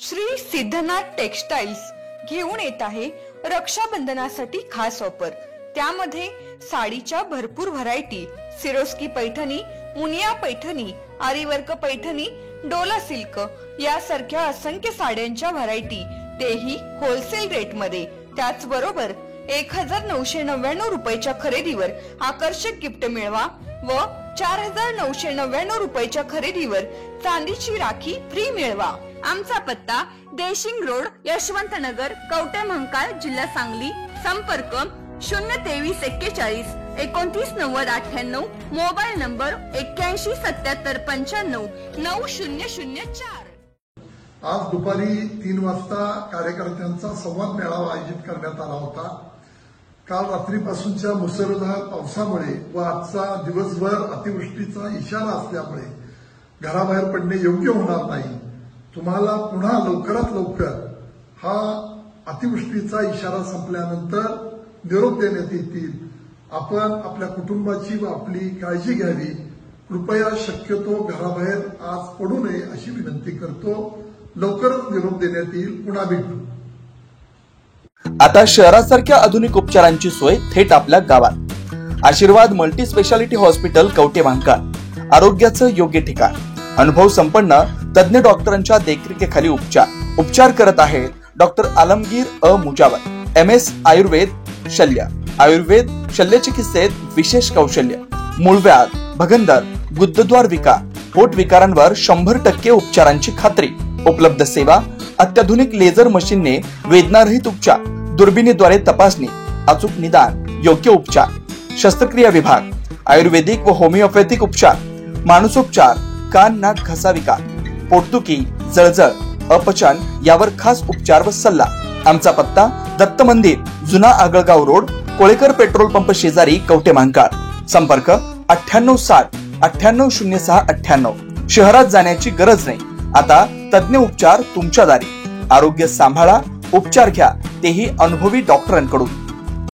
Shri Siddhanath textiles घेऊन येत आहे रक्षाबंधनासाठी खास ऑफर। त्यामध्ये साडीच्या भरपूर variety, Swarovski Paithani, Muniya Paithani, aari work Paithani, Dola silk यासारख्या असंख्य साड्यांच्या व्हरायटी, तेही होलसेल रेट मध्ये। त्याचबरोबर 1999 रुपयाच्या खरेदीवर आकर्षक गिफ्ट मिळवा व 4999 रुपयाच्या खरेदीवर चांदीची राखी फ्री मिळवा। आमचा पत्ता देशिंग रोड, यशवंतनगर, कवठे महांकाळ, जिल्हा सांगली। संपर्क 02341 299098, मोबाईल नंबर 817795 9004। आज दुपारी 3 वाजता कार्यकर्त्यांचा संवाद मेळावा आयोजित करण्यात आला होता। काल रात्रीपासूनच्या मुसळधार पावसामुळे व आजचा दिवसभर अतिवृष्टीचा इशारा असल्यामुळे घराबाहेर पडणे योग्य होणार नाही। तुम्हाला पुन्हा लवकरात लवकर हा अतिवृष्टीचा इशारा संपल्यानंतर निरोप देण्यात येतील। आपण आपल्या कुटुंबाची व आपली काळजी घ्यावी। कृपया शक्यतो घराबाहेर आज पडू नये अशी विनंती करतो। लवकरच निरोप देण्यात येईल। पुन्हा भेटू। आता शहरासारख्या आधुनिक उपचारांची सोय थेट आपल्या गावात। आशीर्वाद multi speciality hospital, Kavathe Mahankal. आरोग्याचं योग्य ठिकाण, अनुभव संपन्न तज्ञ डॉक्टरांच्या देखरेखीखाली उपचार करत आहेत डॉक्टर आलमगीर मुजावर। MS आयुर्वेद शल्य, आयुर्वेद शल्य चिकित्सेत विशेष कौशल्य। मूळव्याध, भगंदर, गुदद्वार विकार, पोट विकारांवर 100% उपचारांची खात्री। उपलब्ध सेवा, अत्याधुनिक लेझर मशीनने वेदनारहित उपचार, दुर्बिणीद्वारे तपासणी, अचूक निदान, योग्य उपचार। शस्त्रक्रिया विभाग, आयुर्वेदिक व होमिओपॅथिक उपचार, मानसोपचार, कान नाक घसा विकार, पोटदुखी, जळजळ, अपचन यावर खास उपचार व सल्ला। आमचा पत्ता दत्त मंदिर, जुना Agalgaon road, Kolekar petrol pump शेजारी, कवठे महांकाळ। संपर्क 9860 9806 98। शहरात जाण्याची गरज नाही, आता तज्ञ उपचार तुमच्या दारी। आरोग्य सांभाळा, उपचार घ्या, तेही अनुभवी डॉक्टरांकडून।